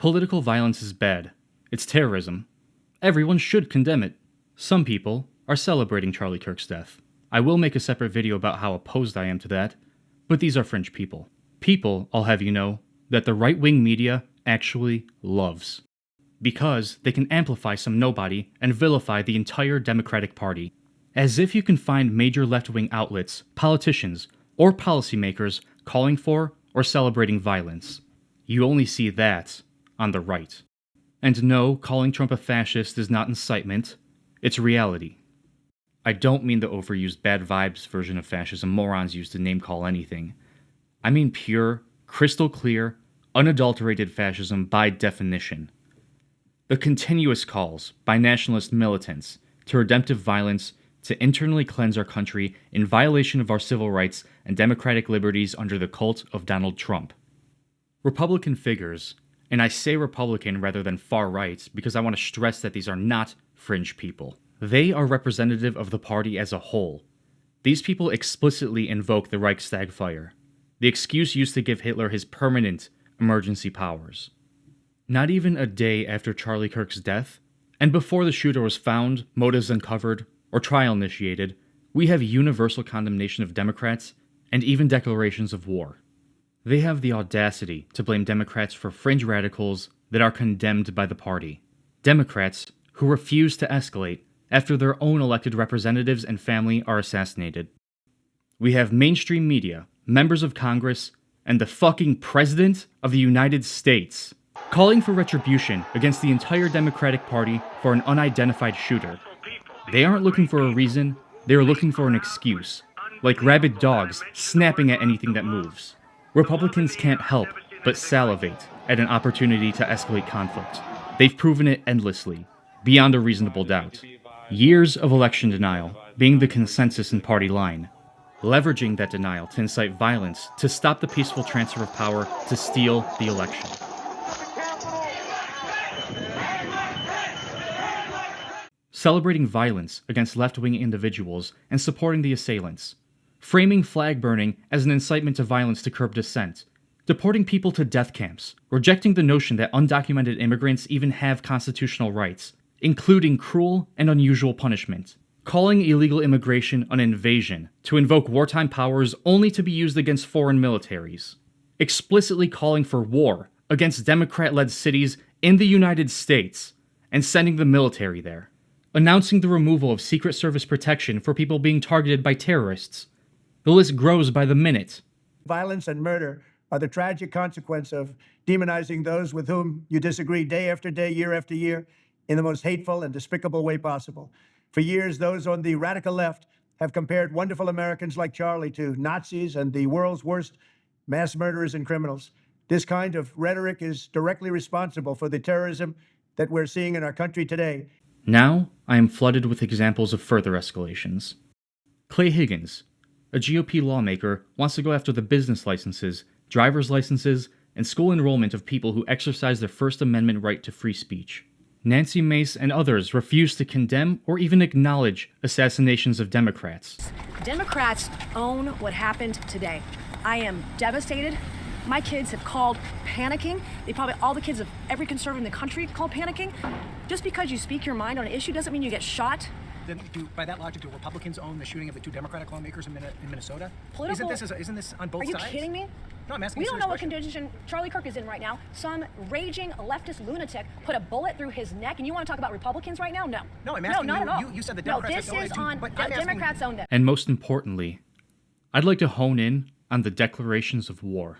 Political violence is bad. It's terrorism. Everyone should condemn it. Some people are celebrating Charlie Kirk's death. I will make a separate video about how opposed I am to that, but these are fringe people. People, I'll have you know, that the right-wing media actually loves. Because they can amplify some nobody and vilify the entire Democratic Party. As if you can find major left-wing outlets, politicians, or policymakers calling for or celebrating violence. You only see that on the right. And no, calling Trump a fascist is not incitement, it's reality. I don't mean the overused bad vibes version of fascism morons use to name-call anything. I mean pure, crystal clear, unadulterated fascism by definition. The continuous calls by nationalist militants to redemptive violence to internally cleanse our country in violation of our civil rights and democratic liberties under the cult of Donald Trump. Republican figures, and I say Republican rather than far-right because I want to stress that these are not fringe people. They are representative of the party as a whole. These people explicitly invoke the Reichstag fire, the excuse used to give Hitler his permanent emergency powers. Not even a day after Charlie Kirk's death, and before the shooter was found, motives uncovered, or trial initiated, we have universal condemnation of Democrats and even declarations of war. They have the audacity to blame Democrats for fringe radicals that are condemned by the party. Democrats who refuse to escalate after their own elected representatives and family are assassinated. We have mainstream media, members of Congress, and the fucking President of the United States calling for retribution against the entire Democratic Party for an unidentified shooter. They aren't looking for a reason, they are looking for an excuse, like rabid dogs snapping at anything that moves. Republicans can't help but salivate at an opportunity to escalate conflict. They've proven it endlessly, beyond a reasonable doubt. Years of election denial being the consensus and party line, leveraging that denial to incite violence to stop the peaceful transfer of power to steal the election. Celebrating violence against left-wing individuals and supporting the assailants. Framing flag burning as an incitement to violence to curb dissent. Deporting people to death camps. Rejecting the notion that undocumented immigrants even have constitutional rights, including cruel and unusual punishment. Calling illegal immigration an invasion to invoke wartime powers only to be used against foreign militaries. Explicitly calling for war against Democrat-led cities in the United States and sending the military there. Announcing the removal of Secret Service protection for people being targeted by terrorists. The list grows by the minute. Violence and murder are the tragic consequence of demonizing those with whom you disagree day after day, year after year, in the most hateful and despicable way possible. For years, those on the radical left have compared wonderful Americans like Charlie to Nazis and the world's worst mass murderers and criminals. This kind of rhetoric is directly responsible for the terrorism that we're seeing in our country today. Now, I am flooded with examples of further escalations. Clay Higgins, a GOP lawmaker, wants to go after the business licenses, driver's licenses, and school enrollment of people who exercise their First Amendment right to free speech. Nancy Mace and others refuse to condemn or even acknowledge assassinations of Democrats. Democrats own what happened today. I am devastated. My kids have called panicking. All the kids of every conservative in the country call panicking. Just because you speak your mind on an issue doesn't mean you get shot. Then by that logic, do Republicans own the shooting of the two Democratic lawmakers in Minnesota? Political, isn't this on both sides? Are you kidding me? No, I'm asking. We don't know what condition Charlie Kirk is in right now. Some raging leftist lunatic put a bullet through his neck, and you want to talk about Republicans right now? No. No, I'm asking. No, not at all. You said the Democrats. No, this is on. Democrats own that. And most importantly, I'd like to hone in on the declarations of war.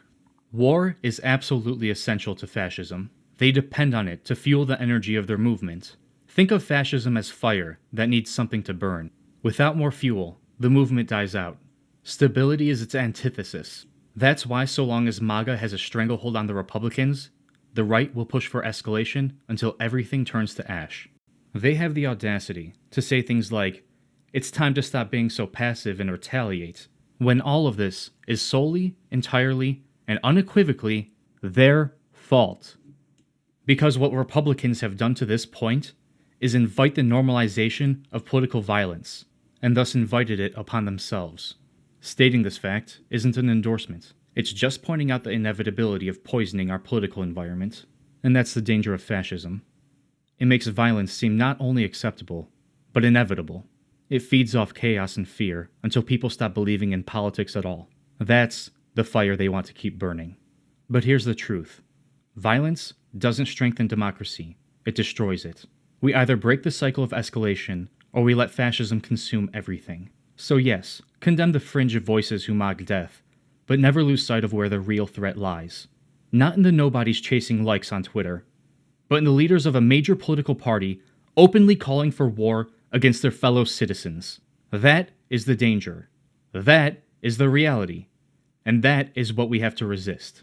War is absolutely essential to fascism. They depend on it to fuel the energy of their movement. Think of fascism as fire that needs something to burn. Without more fuel, the movement dies out. Stability is its antithesis. That's why so long as MAGA has a stranglehold on the Republicans, the right will push for escalation until everything turns to ash. They have the audacity to say things like, "It's time to stop being so passive and retaliate," when all of this is solely, entirely, and unequivocally their fault. Because what Republicans have done to this point is invite the normalization of political violence, and thus invited it upon themselves. Stating this fact isn't an endorsement. It's just pointing out the inevitability of poisoning our political environment. And that's the danger of fascism. It makes violence seem not only acceptable, but inevitable. It feeds off chaos and fear until people stop believing in politics at all. That's the fire they want to keep burning. But here's the truth. Violence doesn't strengthen democracy. It destroys it. We either break the cycle of escalation, or we let fascism consume everything. So yes, condemn the fringe of voices who mock death, but never lose sight of where the real threat lies. Not in the nobodies chasing likes on Twitter, but in the leaders of a major political party openly calling for war against their fellow citizens. That is the danger. That is the reality. And that is what we have to resist.